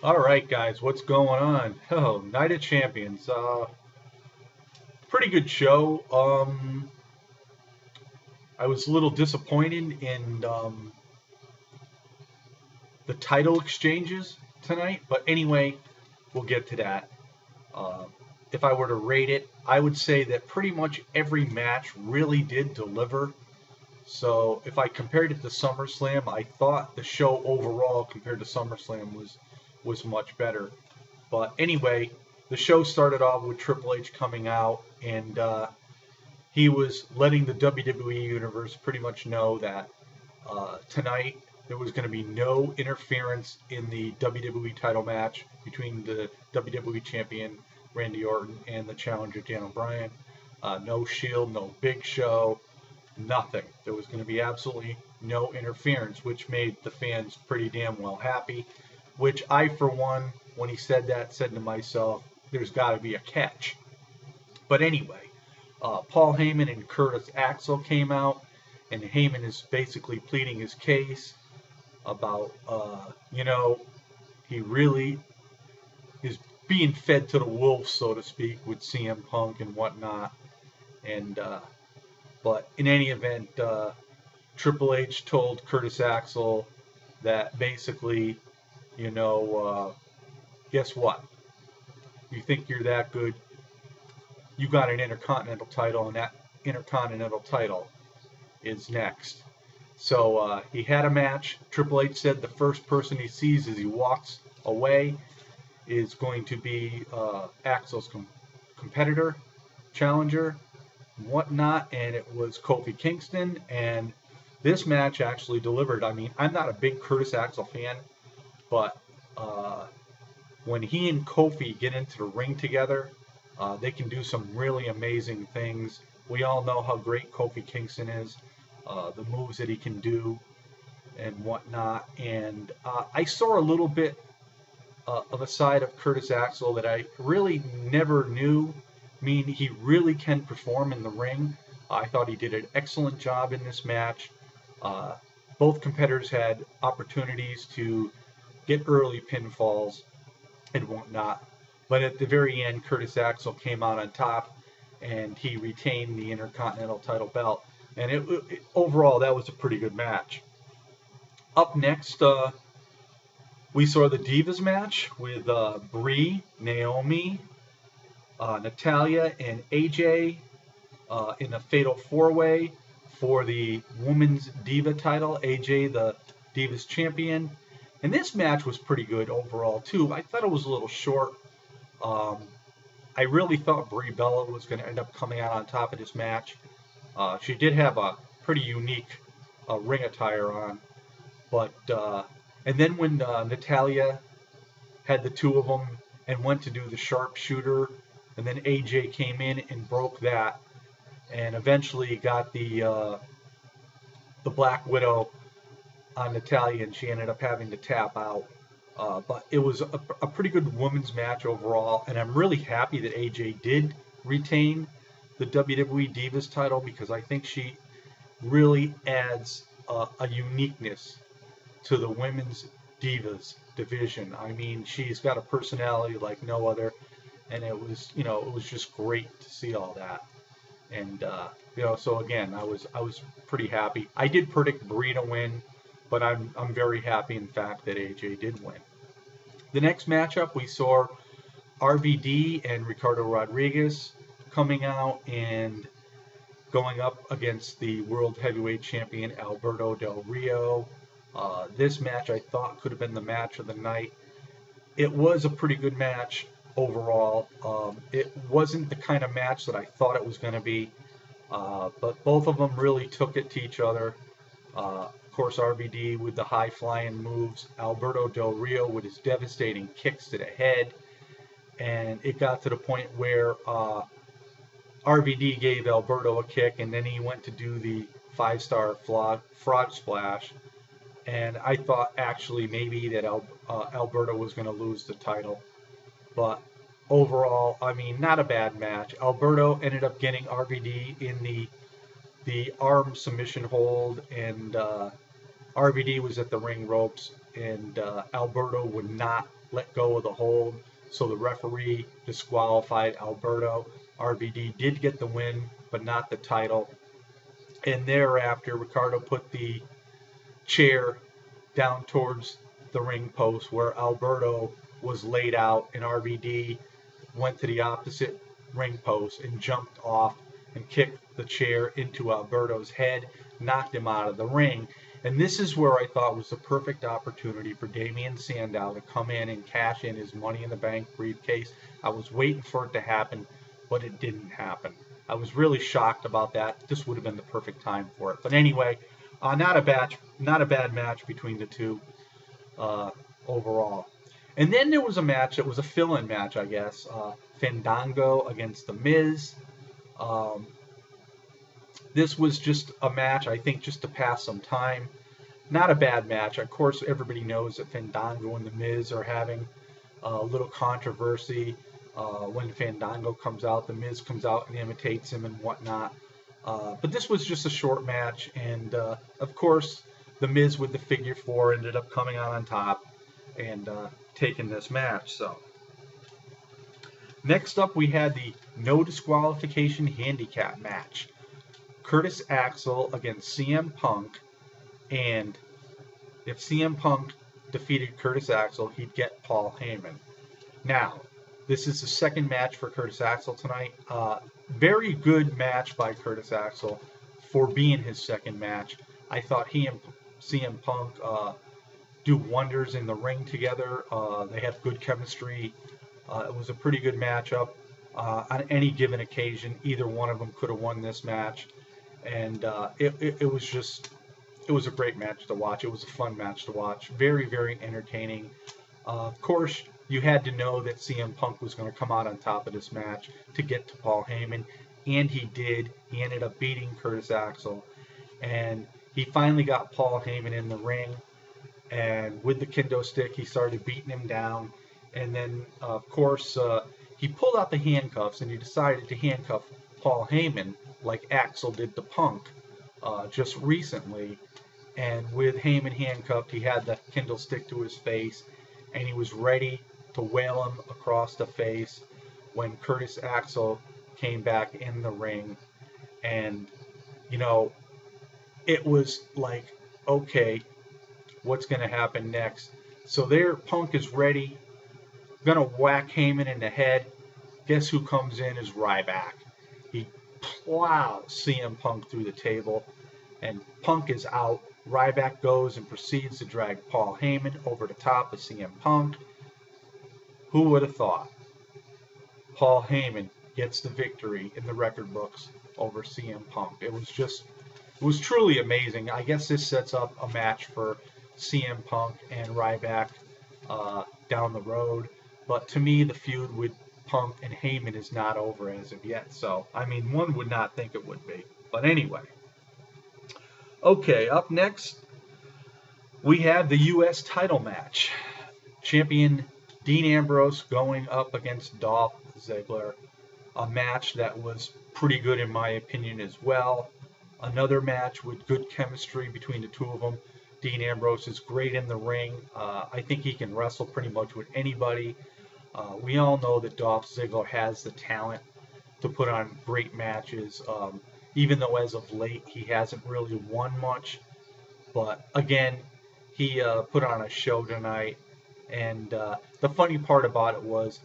All right, guys, what's going on? Oh, Night of Champions. Pretty good show. I was a little disappointed in the title exchanges tonight, but anyway, we'll get to that. Uh, if I were to rate it, I would say that pretty much every match really did deliver. So if I compared it to SummerSlam, I thought the show overall compared to SummerSlam was much better. But anyway, the show started off with Triple H coming out, and he was letting the WWE Universe pretty much know that tonight there was going to be no interference in the WWE title match between the WWE Champion Randy Orton and the challenger Daniel Bryan. No Shield, no Big Show, nothing. There was going to be absolutely no interference, which made the fans pretty damn well happy. Which I, for one, when he said that, said to myself, there's got to be a catch. But anyway, Paul Heyman and Curtis Axel came out, and Heyman is basically pleading his case about, he really is being fed to the wolves, so to speak, with CM Punk and whatnot. And but in any event, Triple H told Curtis Axel that basically, you know, guess what? You think you're that good? You got an Intercontinental title, and that Intercontinental title is next. So he had a match. Triple H said the first person he sees as he walks away is going to be Axel's competitor, challenger, whatnot, and it was Kofi Kingston. And this match actually delivered. I mean, I'm not a big Curtis Axel fan, but when he and Kofi get into the ring together, they can do some really amazing things. We all know how great Kofi Kingston is, the moves that he can do, and whatnot. And I saw a little bit of a side of Curtis Axel that I really never knew. I mean, he really can perform in the ring. I thought he did an excellent job in this match. Uh, Both competitors had opportunities to get early pinfalls and whatnot. But at the very end, Curtis Axel came out on top, and he retained the Intercontinental title belt. And overall, that was a pretty good match. Up next, we saw the Divas match with Brie, Naomi, Natalia, and AJ in a fatal four-way for the Women's Diva title. AJ, the Divas champion. And this match was pretty good overall, too. I thought it was a little short. Um, I really thought Brie Bella was going to end up coming out on top of this match. She did have a pretty unique ring attire on. But and then when Natalia had the two of them and went to do the sharpshooter, and then AJ came in and broke that, and eventually got the Black Widow on Natalia, and she ended up having to tap out. But it was a pretty good women's match overall, and I'm really happy that AJ did retain the WWE Divas title because I think she really adds a uniqueness to the women's divas division. I mean, she's got a personality like no other, and it was just great to see all that. And so again, I was pretty happy. I did predict Brie to win, but I'm very happy in fact that AJ did win. The next matchup we saw RVD and Ricardo Rodriguez coming out and going up against the World Heavyweight Champion Alberto Del Rio. This match I thought could have been the match of the night. It was a pretty good match overall. It wasn't the kind of match that I thought it was going to be, but both of them really took it to each other. Of course, RVD with the high flying moves, Alberto Del Rio with his devastating kicks to the head, and it got to the point where RVD gave Alberto a kick, and then he went to do the five-star frog splash. And I thought actually maybe that Alberto was going to lose the title. But overall, I mean, not a bad match. Alberto ended up getting RVD in the arm submission hold, and RVD was at the ring ropes and Alberto would not let go of the hold, so the referee disqualified Alberto. RVD did get the win, but not the title. And thereafter, Ricardo put the chair down towards the ring post where Alberto was laid out, and RVD went to the opposite ring post and jumped off and kicked the chair into Alberto's head, knocked him out of the ring. And this is where I thought was the perfect opportunity for Damien Sandow to come in and cash in his Money in the Bank briefcase. I was waiting for it to happen, but it didn't happen. I was really shocked about that. This would have been the perfect time for it. But anyway, not a bad match between the two overall. And then there was a match that was a fill-in match, I guess. Fandango against The Miz. This was just a match, I think, just to pass some time. Not a bad match. Of course, everybody knows that Fandango and The Miz are having a little controversy. When Fandango comes out, The Miz comes out and imitates him and whatnot. But this was just a short match, and of course, The Miz with the figure 4 ended up coming out on top and taking this match. So next up, we had the no disqualification handicap match. Curtis Axel against CM Punk, and if CM Punk defeated Curtis Axel, he'd get Paul Heyman. Now, this is the second match for Curtis Axel tonight. Very good match by Curtis Axel for being his second match. I thought he and CM Punk do wonders in the ring together. They have good chemistry. It was a pretty good matchup. On any given occasion, either one of them could have won this match. And it was a great match to watch. It was a fun match to watch. Very, very entertaining. Of course, you had to know that CM Punk was going to come out on top of this match to get to Paul Heyman, and he did. He ended up beating Curtis Axel, and he finally got Paul Heyman in the ring, and with the kendo stick, he started beating him down, and then, of course, he pulled out the handcuffs, and he decided to handcuff Paul Heyman like Axel did to Punk just recently. And with Heyman handcuffed, he had the kendo stick to his face, and he was ready to whale him across the face when Curtis Axel came back in the ring. And, you know, it was like, okay, what's going to happen next? So there, Punk is ready, going to whack Heyman in the head. Guess who comes in is Ryback. He plows CM Punk through the table, and Punk is out. Ryback goes and proceeds to drag Paul Heyman over the top of CM Punk. Who would have thought? Paul Heyman gets the victory in the record books over CM Punk. It was truly amazing. I guess this sets up a match for CM Punk and Ryback down the road. But to me, the feud with Punk and Heyman is not over as of yet. So, I mean, one would not think it would be. But anyway. Okay, up next, we have the U.S. title match. Champion Dean Ambrose going up against Dolph Ziggler. A match that was pretty good in my opinion as well. Another match with good chemistry between the two of them. Dean Ambrose is great in the ring. I think he can wrestle pretty much with anybody. We all know that Dolph Ziggler has the talent to put on great matches. Even though as of late he hasn't really won much. But again, he put on a show tonight. And the funny part about it was,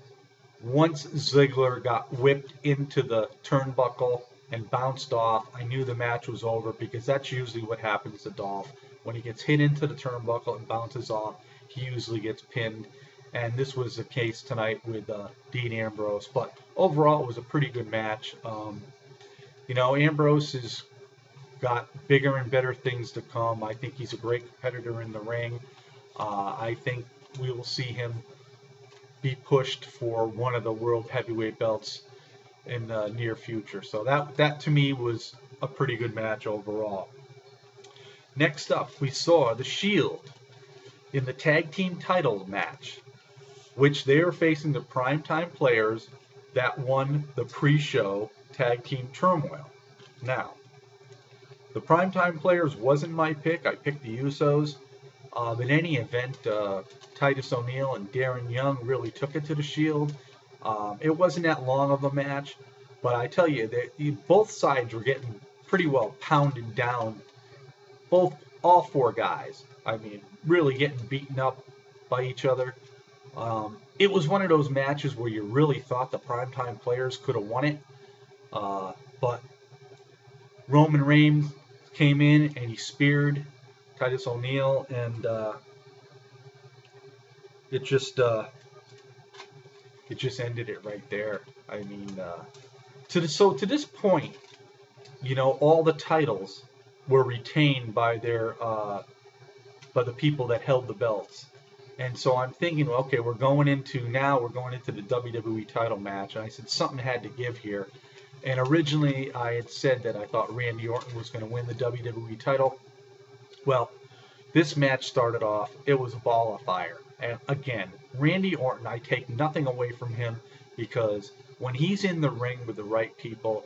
once Ziggler got whipped into the turnbuckle and bounced off, I knew the match was over, because that's usually what happens to Dolph. When he gets hit into the turnbuckle and bounces off, he usually gets pinned. And this was the case tonight with Dean Ambrose. But overall, it was a pretty good match. You know, Ambrose has got bigger and better things to come. I think he's a great competitor in the ring. I think we will see him be pushed for one of the world heavyweight belts in the near future. So that to me was a pretty good match overall. Next up, we saw The Shield in the tag team title match, which they are facing the Primetime Players that won the pre-show Tag Team Turmoil. Now, the Primetime Players wasn't my pick. I picked the Usos. In any event, Titus O'Neil and Darren Young really took it to the Shield. It wasn't that long of a match, but I tell you, both sides were getting pretty well pounded down. All four guys. I mean, really getting beaten up by each other. It was one of those matches where you really thought the primetime players could have won it, but Roman Reigns came in and he speared Titus O'Neil, and it just ended it right there. I mean, to this point, all the titles were retained by by the people that held the belts. And so I'm thinking, okay, we're going into the WWE title match. And I said something had to give here. And originally I had said that I thought Randy Orton was going to win the WWE title. Well, this match started off, it was a ball of fire. And again, Randy Orton, I take nothing away from him, because when he's in the ring with the right people,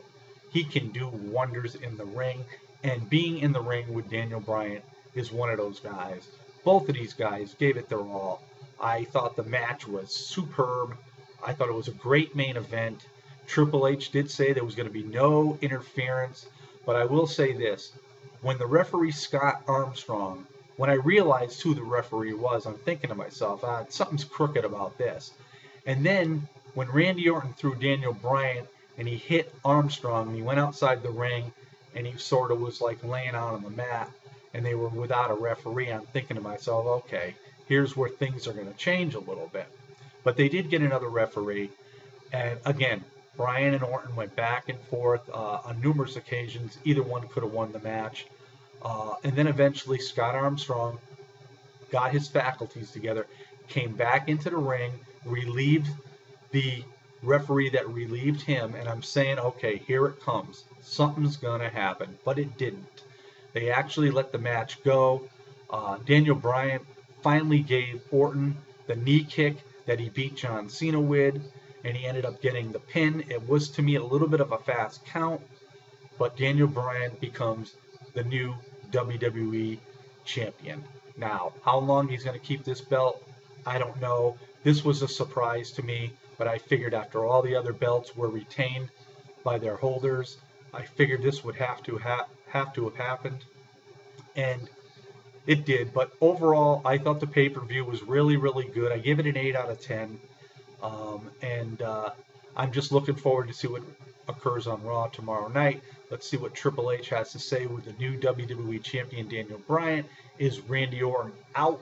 he can do wonders in the ring. And being in the ring with Daniel Bryan is one of those guys. Both of these guys gave it their all. I thought the match was superb. I thought it was a great main event. Triple H did say there was going to be no interference, but I will say this. When the referee Scott Armstrong, when I realized who the referee was, I'm thinking to myself, something's crooked about this. And then when Randy Orton threw Daniel Bryan and he hit Armstrong and he went outside the ring and he sort of was like laying out on the mat and they were without a referee, I'm thinking to myself, okay, here's where things are going to change a little bit. But they did get another referee. And again, Bryan and Orton went back and forth on numerous occasions. Either one could have won the match. And then eventually Scott Armstrong got his faculties together, came back into the ring, relieved the referee that relieved him, and I'm saying, okay, here it comes. Something's going to happen, but it didn't. They actually let the match go. Daniel Bryan finally gave Orton the knee kick that he beat John Cena with, and he ended up getting the pin. It was, to me, a little bit of a fast count, but Daniel Bryan becomes the new WWE champion. Now, how long he's going to keep this belt, I don't know. This was a surprise to me, but I figured after all the other belts were retained by their holders, I figured this would have to have happened, and it did. But overall, I thought the pay-per-view was really, really good. I give it an 8 out of 10, and I'm just looking forward to see what occurs on Raw tomorrow night. Let's see what Triple H has to say with the new WWE Champion Daniel Bryan. Is Randy Orton out?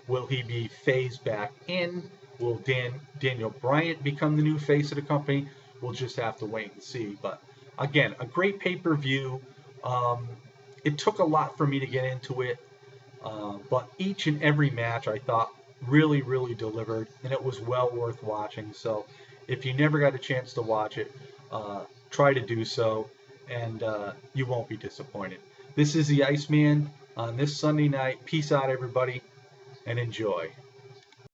Will he be phased back in? Will Daniel Bryan become the new face of the company? We'll just have to wait and see. But again, a great pay-per-view. It took a lot for me to get into it, but each and every match I thought really, really delivered, and it was well worth watching. So if you never got a chance to watch it, try to do so, and you won't be disappointed. This is the Iceman on this Sunday night. Peace out, everybody, and enjoy.